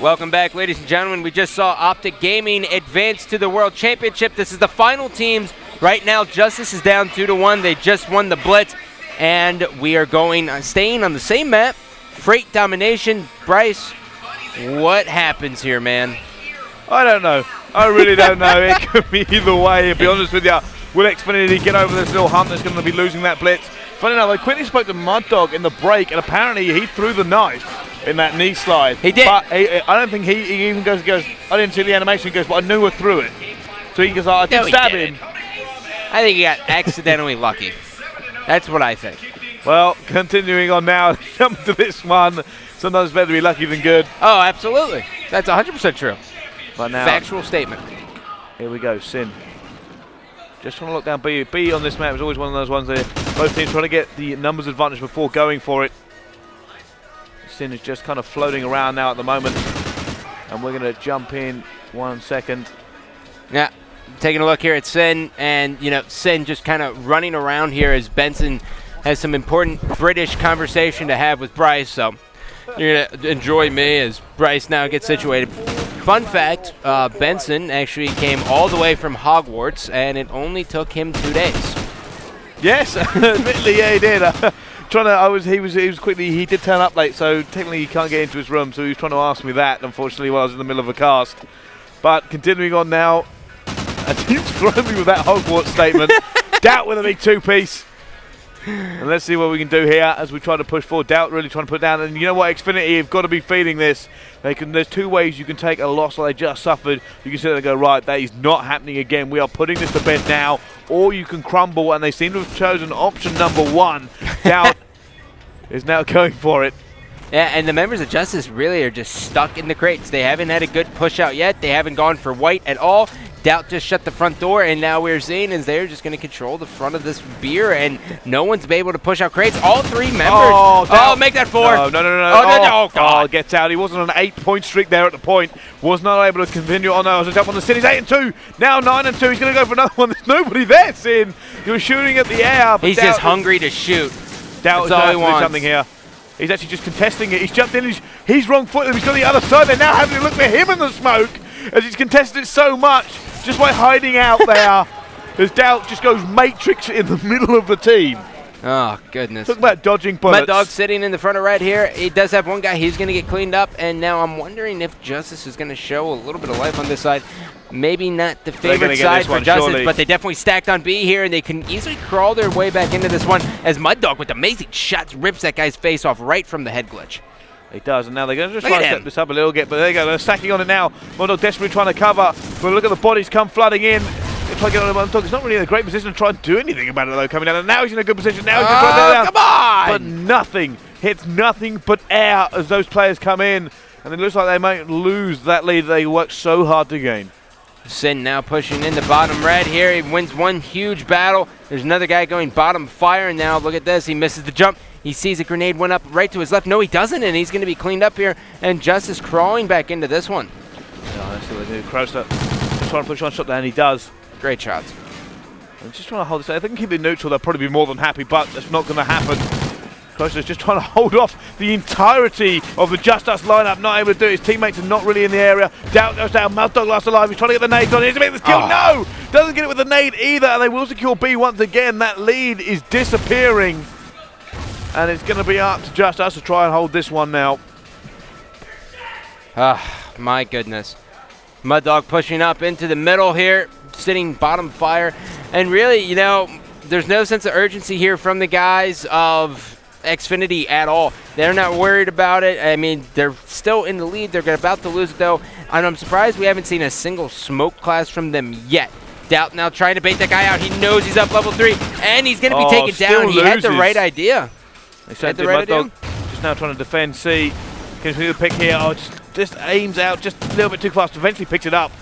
Welcome back, ladies and gentlemen. We just saw Optic Gaming advance to the World Championship. This is the final teams. Right now, Justus is down 2-1. They just won the Blitz, and we are staying on the same map. Freight domination. Bryce, what happens here, man? I don't know. I really don't know. It could be either way, to be honest with you. Will Xfinity get over this little hump that's going to be losing that Blitz? Funny enough, I quickly spoke to Mud Dog in the break, and apparently he threw the knife in that knee slide. He did. But I don't think he even goes, I didn't see the animation, he goes, but I knew I threw it. So he goes, I did stab him. I think he got accidentally lucky. That's what I think. Well, continuing on now, jump to this one. Sometimes it's better to be lucky than good. Oh, absolutely. That's 100% true. But now, factual statement. Here we go, Sin. Just trying to lock down B. B on this map is always one of those ones there. Both teams trying to get the numbers advantage before going for it. Sin is just kind of floating around now at the moment. And we're going to jump in 1 second. Yeah, taking a look here at Sin. And, you know, Sin just kind of running around here as Benson has some important British conversation to have with Bryce. So you're going to enjoy me as Bryce now gets situated. Fun fact, Benson actually came all the way from Hogwarts, and it only took him 2 days. Yes, admittedly, yeah, he did. He did turn up late, so technically he can't get into his room, so he was trying to ask me that, unfortunately, while I was in the middle of a cast. But continuing on now, and he's thrown me with that Hogwarts statement. Doubt with a big two-piece. And let's see what we can do here as we try to push forward. Doubt really trying to put down. And you know what, Xfinity have got to be feeling this. There's two ways you can take a loss like they just suffered. You can sit there and go, right, that is not happening again. We are putting this to bed now. Or you can crumble, and they seem to have chosen option number one. Doubt is now going for it. Yeah, and the members of Justus really are just stuck in the crates. They haven't had a good push out yet. They haven't gone for white at all. Doubt just shut the front door, and now we're seeing is they're just going to control the front of this beer, and no one's been able to push out crates. All three members. Oh, make that 4. No. Oh, God. Gets out. He wasn't on an 8-point streak there at the point. Was not able to continue. Oh, no. I was up on the City's 8-2. Now 9-2. He's going to go for another one. There's nobody there, Sin. He was shooting at the air. He's just hungry to shoot. Doubt is going to do something here. He's actually just contesting it. He's jumped in. He's wrong footed. He's got the other side. They're now having to look for him in the smoke as he's contested it so much. Just by hiding out there, as Doubt just goes Matrix in the middle of the team. Oh, goodness. Talk about dodging bullets. Mud Dog sitting in the front of red here. He does have one guy. He's going to get cleaned up, and now I'm wondering if Justus is going to show a little bit of life on this side. Maybe not the favorite side for Justus, surely. But they definitely stacked on B here, and they can easily crawl their way back into this one as Mud Dog with amazing shots rips that guy's face off right from the head glitch. He does, and now they're going to just try to set this up a little bit, but there you go, they're stacking on it now. Mud Dog desperately trying to cover, but look at the bodies come flooding in. They try to get on Mud Dog. He's not really in a great position to try and do anything about it, though, coming down. And now he's in a good position. Now he's going to try to down. Come on! But nothing. Hits nothing but air as those players come in. And it looks like they might lose that lead they worked so hard to gain. Sin now pushing in the bottom red here. He wins one huge battle. There's another guy going bottom fire. And now look at this. He misses the jump. He sees a grenade went up right to his left. No, he doesn't, and he's going to be cleaned up here. And Justus crawling back into this one. Oh, that's what they do. Crowster just trying to push on shot there, and he does. Great shots. I'm just trying to hold this. If they can keep it neutral, they'll probably be more than happy, but that's not going to happen. Crowster's just trying to hold off the entirety of the Justus lineup, not able to do it. His teammates are not really in the area. Doubt goes down. Mud Dog last alive. He's trying to get the nade on. He's going to make the kill. No! Doesn't get it with the nade either, and they will secure B once again. That lead is disappearing. And it's going to be up to Justus to try and hold this one now. My goodness. Mud Dog pushing up into the middle here, sitting bottom fire. And really, you know, there's no sense of urgency here from the guys of Xfinity at all. They're not worried about it. I mean, they're still in the lead. They're about to lose it, though. And I'm surprised we haven't seen a single smoke class from them yet. Doubt now trying to bait that guy out. He knows he's up level 3, and he's going to be taken down. He had the right idea. They said Mud Dog just now trying to defend C. Continue to pick here. Oh, just aims out just a little bit too fast. Eventually picks it up.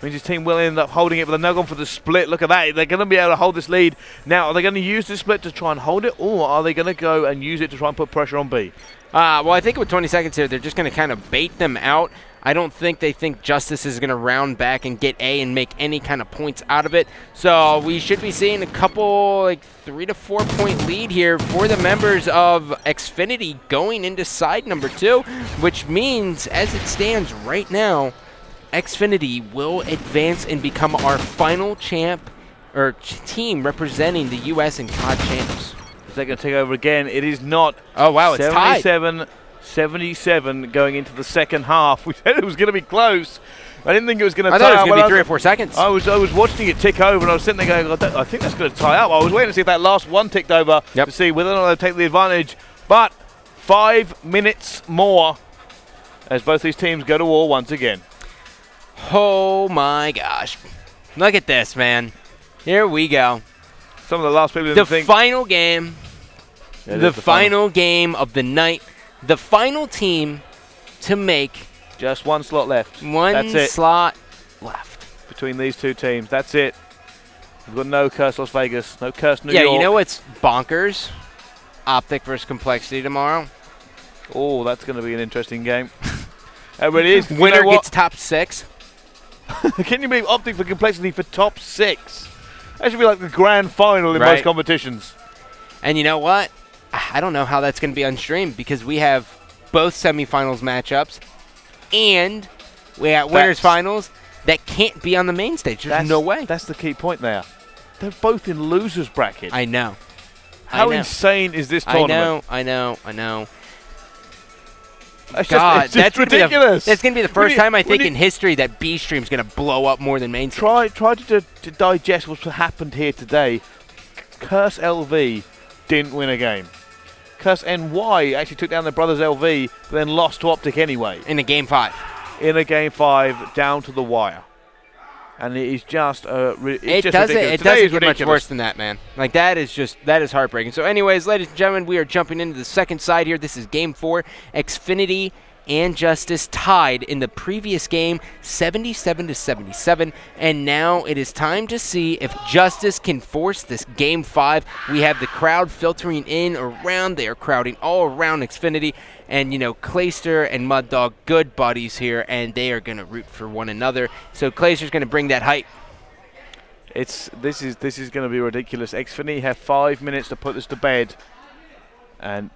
Means his team will end up holding it, but they're now going for the split. Look at that. They're going to be able to hold this lead. Now, are they going to use this split to try and hold it, or are they going to go and use it to try and put pressure on B? Well, I think with 20 seconds here, they're just going to kind of bait them out. I don't think they think Justus is going to round back and get A and make any kind of points out of it. So we should be seeing a couple, like 3 to 4 point lead here for the members of Xfinity going into side number 2, which means as it stands right now, Xfinity will advance and become our final champ or team representing the U.S. and COD champs. Is that going to take over again? It is not. Oh, wow, it's tied. 77 going into the second half. We said it was going to be close. I didn't think it was going to tie up. I thought it was going to be 3 or 4 seconds. I was watching it tick over, and I was sitting there going, I think that's going to tie up. I was waiting to see if that last one ticked over to see whether or not they'll take the advantage. But 5 minutes more as both these teams go to war once again. Oh, my gosh. Look at this, man. Here we go. Some of the last people didn't think. The final game. The final game of the night. The final team to make. Just one slot left. That's it. Slot left. Between these two teams. That's it. We've got no Curse Las Vegas. No Curse New York. Yeah, you know what's bonkers? Optic versus Complexity tomorrow. Oh, that's going to be an interesting game. It really is. Winner gets top 6. Can you believe Optic for Complexity for top 6? That should be like the grand final in most competitions. And you know what? I don't know how that's going to be unstreamed because we have both semifinals matchups and we have winners finals that can't be on the main stage. There's no way. That's the key point there. They're both in losers bracket. I know. How insane is this tournament? I know. It's just ridiculous. That's going to be the first time I think in history that B stream's going to blow up more than main stage. Try to digest what's happened here today. Curse LV didn't win a game. Curse NY actually took down their brothers LV, but then lost to Optic anyway. In a game 5. In a game 5, down to the wire. And it is just it doesn't get much worse than that, man. Like that is heartbreaking. So anyways, ladies and gentlemen, we are jumping into the second side here. This is game 4. Xfinity and Justus tied in the previous game, 77-77, and now it is time to see if Justus can force this game 5. We have the crowd filtering in around. They are crowding all around Xfinity, and you know, Clayster and Mud Dog, good buddies here, and they are going to root for one another. So Clayster's going to bring that hype. This is going to be ridiculous. Xfinity have 5 minutes to put this to bed, and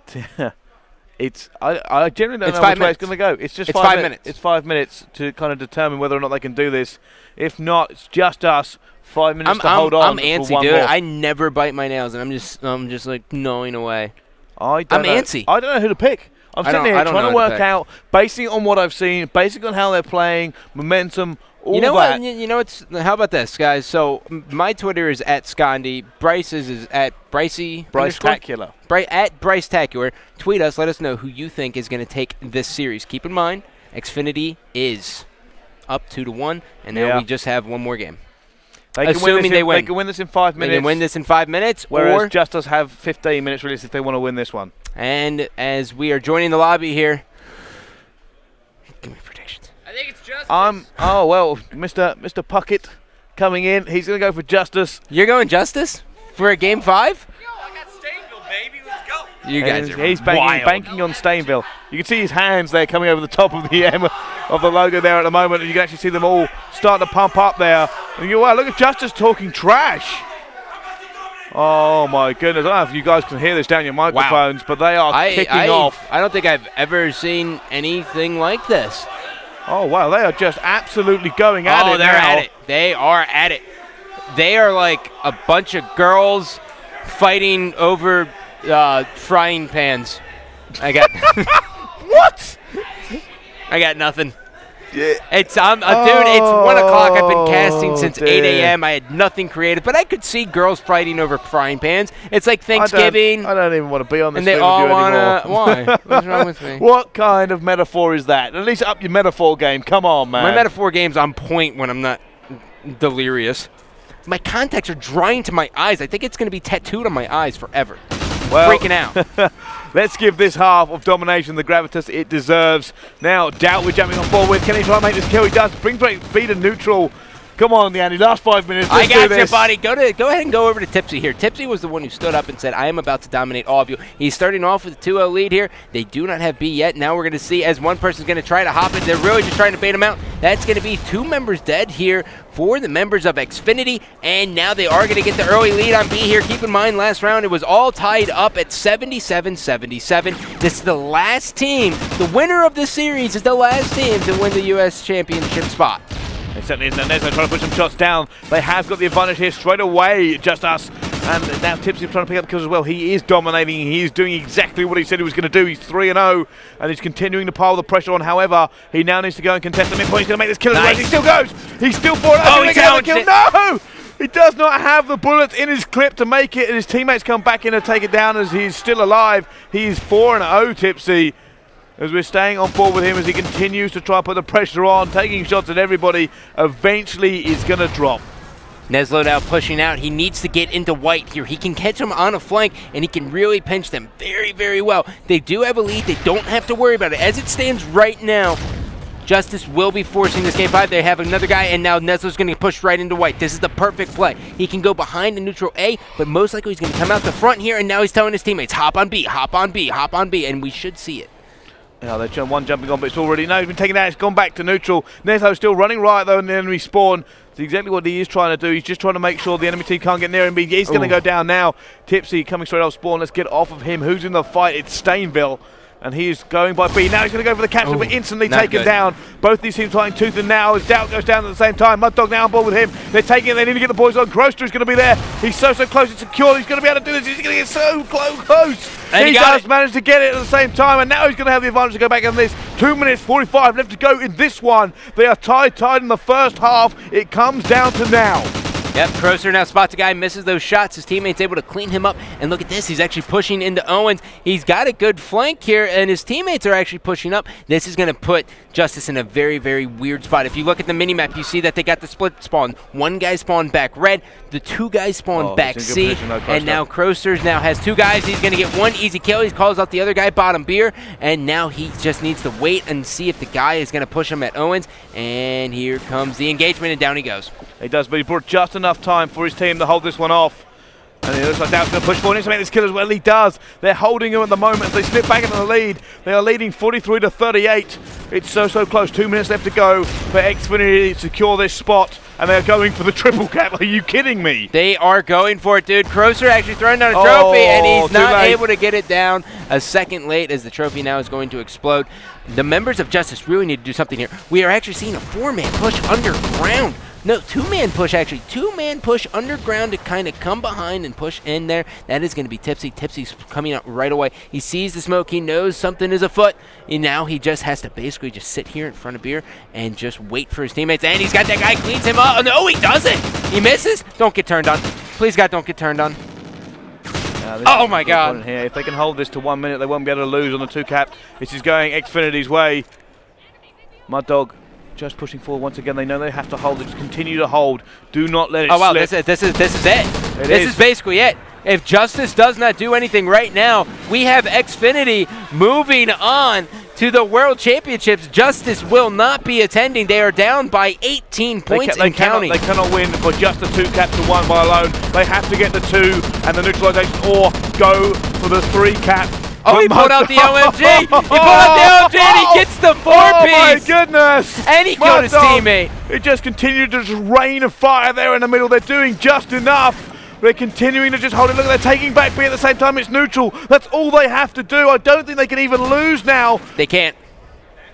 I generally don't know which way it's going to go. It's just 5 minutes. It's 5 minutes to kind of determine whether or not they can do this. If not, it's just us. 5 minutes to hold on. I'm antsy, dude. More. I never bite my nails, and I'm just like gnawing away. I'm antsy. I don't know who to pick. I'm sitting here trying to work out, basing on what I've seen, basing on how they're playing, momentum, all you know that. What? You know what's? How about this, guys? So my Twitter is at Scondi. Bryce's is at Brycey. Bryce-tacular. At Bryce-tacular. Tweet us. Let us know who you think is going to take this series. Keep in mind, Xfinity is up 2-1, and now we just have one more game. Assuming they win. They can win this in 5 minutes. They can win this in 5 minutes. Whereas Justus have 15 minutes release if they want to win this one. And as we are joining the lobby here, give me predictions. I think it's Justus. Oh well, Mr. Puckett coming in. He's going to go for Justus. You're going Justus for a game 5? Yo, I got Stainville, baby. Let's go. You guys are He's wild. banking on Stainville. You can see his hands there coming over the top of the M of the logo there at the moment, and you can actually see them all start to pump up there. And wow, look at Justus talking trash. Oh my goodness! I don't know if you guys can hear this down your microphones, but they are kicking off. I don't think I've ever seen anything like this. Oh wow, they are just absolutely going at it. Oh, they're at it. They are at it. They are like a bunch of girls fighting over frying pans. I got what? I got nothing. Yeah. It's dude. It's 1 o'clock. I've been casting since 8 a.m. I had nothing creative, but I could see girls fighting over frying pans. It's like Thanksgiving. I don't even want to be on this. And they all wanna. Why? What's wrong with me? What kind of metaphor is that? At least up your metaphor game. Come on, man. My metaphor game's on point when I'm not delirious. My contacts are drying to my eyes. I think it's going to be tattooed on my eyes forever. Well, freaking out. Let's give this half of domination the gravitas it deserves. Now, Doubt we're jumping on forward with. Can he try and make this kill? He does. Brings break speed and neutral. Come on, Andy, last 5 minutes. I Let's got do you, this. buddy. Go ahead and go over to Tipsy here. Tipsy was the one who stood up and said, I am about to dominate all of you. He's starting off with a 2-0 lead here. They do not have B yet. Now we're going to see as one person's going to try to hop it. They're really just trying to bait him out. That's going to be 2 members dead here for the members of Xfinity, and now they are going to get the early lead on B here. Keep in mind, last round it was all tied up at 77-77. This is the last team. The winner of this series is the last team to win the U.S. Championship spot. It certainly is. They're trying to push some shots down. They have got the advantage here straight away, Justus. And now Tipsy trying to pick up the kills as well. He is dominating. He is doing exactly what he said he was going to do. He's 3-0, and he's continuing to pile the pressure on. However, he now needs to go and contest the midpoint. He's going to make this kill as well. He still goes. He's still 4-0. Oh, he challenged kill. it. No! He does not have the bullets in his clip to make it, and his teammates come back in and take it down as he's still alive. He is 4-0, Tipsy. As we're staying on board with him as he continues to try and put the pressure on, taking shots at everybody, eventually is going to drop. Neslo now pushing out. He needs to get into white here. He can catch him on a flank, and he can really pinch them very, very well. They do have a lead. They don't have to worry about it. As it stands right now, Justus will be forcing this game 5. They have another guy, and now Neslo's going to push right into white. This is the perfect play. He can go behind the neutral A, but most likely he's going to come out the front here, and now he's telling his teammates, hop on B, hop on B, hop on B, and we should see it. Yeah, they're one jumping on, but it's already, no, he's been taken out, it's gone back to neutral. Neslo's still running right, though, in the enemy spawn. It's exactly what he is trying to do. He's just trying to make sure the enemy team can't get near him. He's going to go down now. Tipsy coming straight off spawn. Let's get off of him. Who's in the fight? It's Stainville. And he is going by B. Now he's going to go for the capture, but instantly taken down. Both these teams fighting tooth and nail as Doubt goes down at the same time. Mud Dog now on board with him. They're taking it. They need to get the boys on. Groster is going to be there. He's so close and secure. He's going to be able to do this. He's going to get so close. And he does manage to get it at the same time, and now he's going to have the advantage to go back on this. 2 minutes 45 left to go in this one. They are tied in the first half. It comes down to now. Yep, Crowser now spots a guy, misses those shots. His teammate's able to clean him up. And look at this, he's actually pushing into Owens. He's got a good flank here, and his teammates are actually pushing up. This is going to put Justus in a very, very weird spot. If you look at the minimap, you see that they got the split spawn. One guy spawned back red, the 2 guys spawned back C, and now Crowser now has 2 guys. He's going to get 1 easy kill. He calls out the other guy, bottom beer, and now he just needs to wait and see if the guy is going to push him at Owens. And here comes the engagement, and down he goes. He does, but he brought just enough time for his team to hold this one off. And it looks like Doubt's going to push forward. He needs to make this kill as well. He does. They're holding him at the moment as they slip back into the lead. They are leading 43-38. It's so close. 2 minutes left to go for Xfinity to secure this spot. And they're going for the triple cap. Are you kidding me? They are going for it, dude. Crowser actually throwing down a trophy, and he's not able to get it down. A second late as the trophy now is going to explode. The members of Justus really need to do something here. We are actually seeing a 4-man push underground. No, 2-man push, actually. 2-man push underground to kind of come behind and push in there. That is going to be Tipsy. Tipsy's coming out right away. He sees the smoke. He knows something is afoot. And now he just has to basically just sit here in front of Beer and just wait for his teammates. And he's got that guy, cleans him up. Oh, no, he doesn't. He misses. Don't get turned on. Please, God, don't get turned on. Oh, my God. Here. If they can hold this to 1 minute, they won't be able to lose on the 2 cap. This is going Xfinity's way. Mud Dog just pushing forward once again. They know they have to hold it. Just continue to hold. Do not let it slip. Oh, wow, this is it. This is basically it. If Justus does not do anything right now, we have Xfinity moving on to the World Championships. Justus will not be attending. They are down by 18 points and counting. They cannot win for just the 2 caps to 1 by alone. They have to get the 2 and the neutralization, or go for the 3 cap. Oh, he pulled out the OMG! He pulled out the OMG and he gets the 4-piece! Oh my goodness! And he killed his teammate. It just continued to just rain of fire there in the middle. They're doing just enough. They're continuing to just hold it. Look, they're taking back B at the same time. It's neutral. That's all they have to do. I don't think they can even lose now. They can't.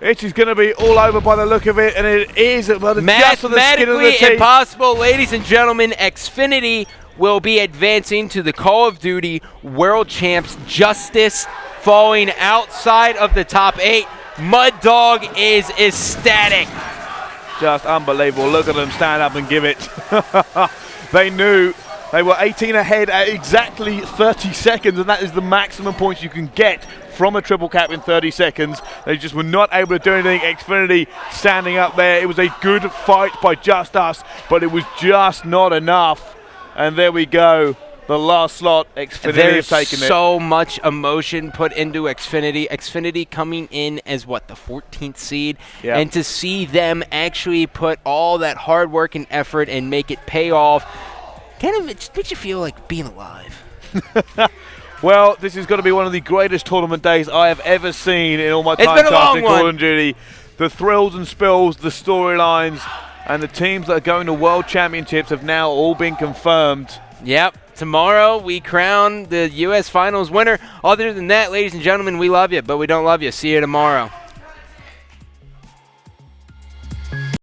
It is going to be all over by the look of it, and it is just for the skin of the Mathematically teeth. impossible, ladies and gentlemen. Xfinity will be advancing to the Call of Duty World Champs. Justus falling outside of the top 8. Mud Dog is ecstatic. Just unbelievable. Look at them stand up and give it. They knew they were 18 ahead at exactly 30 seconds, and that is the maximum points you can get from a triple cap in 30 seconds. They just were not able to do anything. Xfinity standing up there. It was a good fight by Justus, but it was just not enough. And there we go. the last slot. Xfinity There's have taken it. so much emotion put into Xfinity. Xfinity coming in as, what, the 14th seed? Yeah. And to see them actually put all that hard work and effort and make it pay off, kind of, it just makes you feel like being alive. Well, this is going to be one of the greatest tournament days I have ever seen in all my It's time been a long casting Call one. of Duty. The thrills and spills, the storylines, and the teams that are going to World Championships have now all been confirmed. Yep. Tomorrow we crown the U.S. Finals winner. Other than that, ladies and gentlemen, we love you, but we don't love you. See you tomorrow.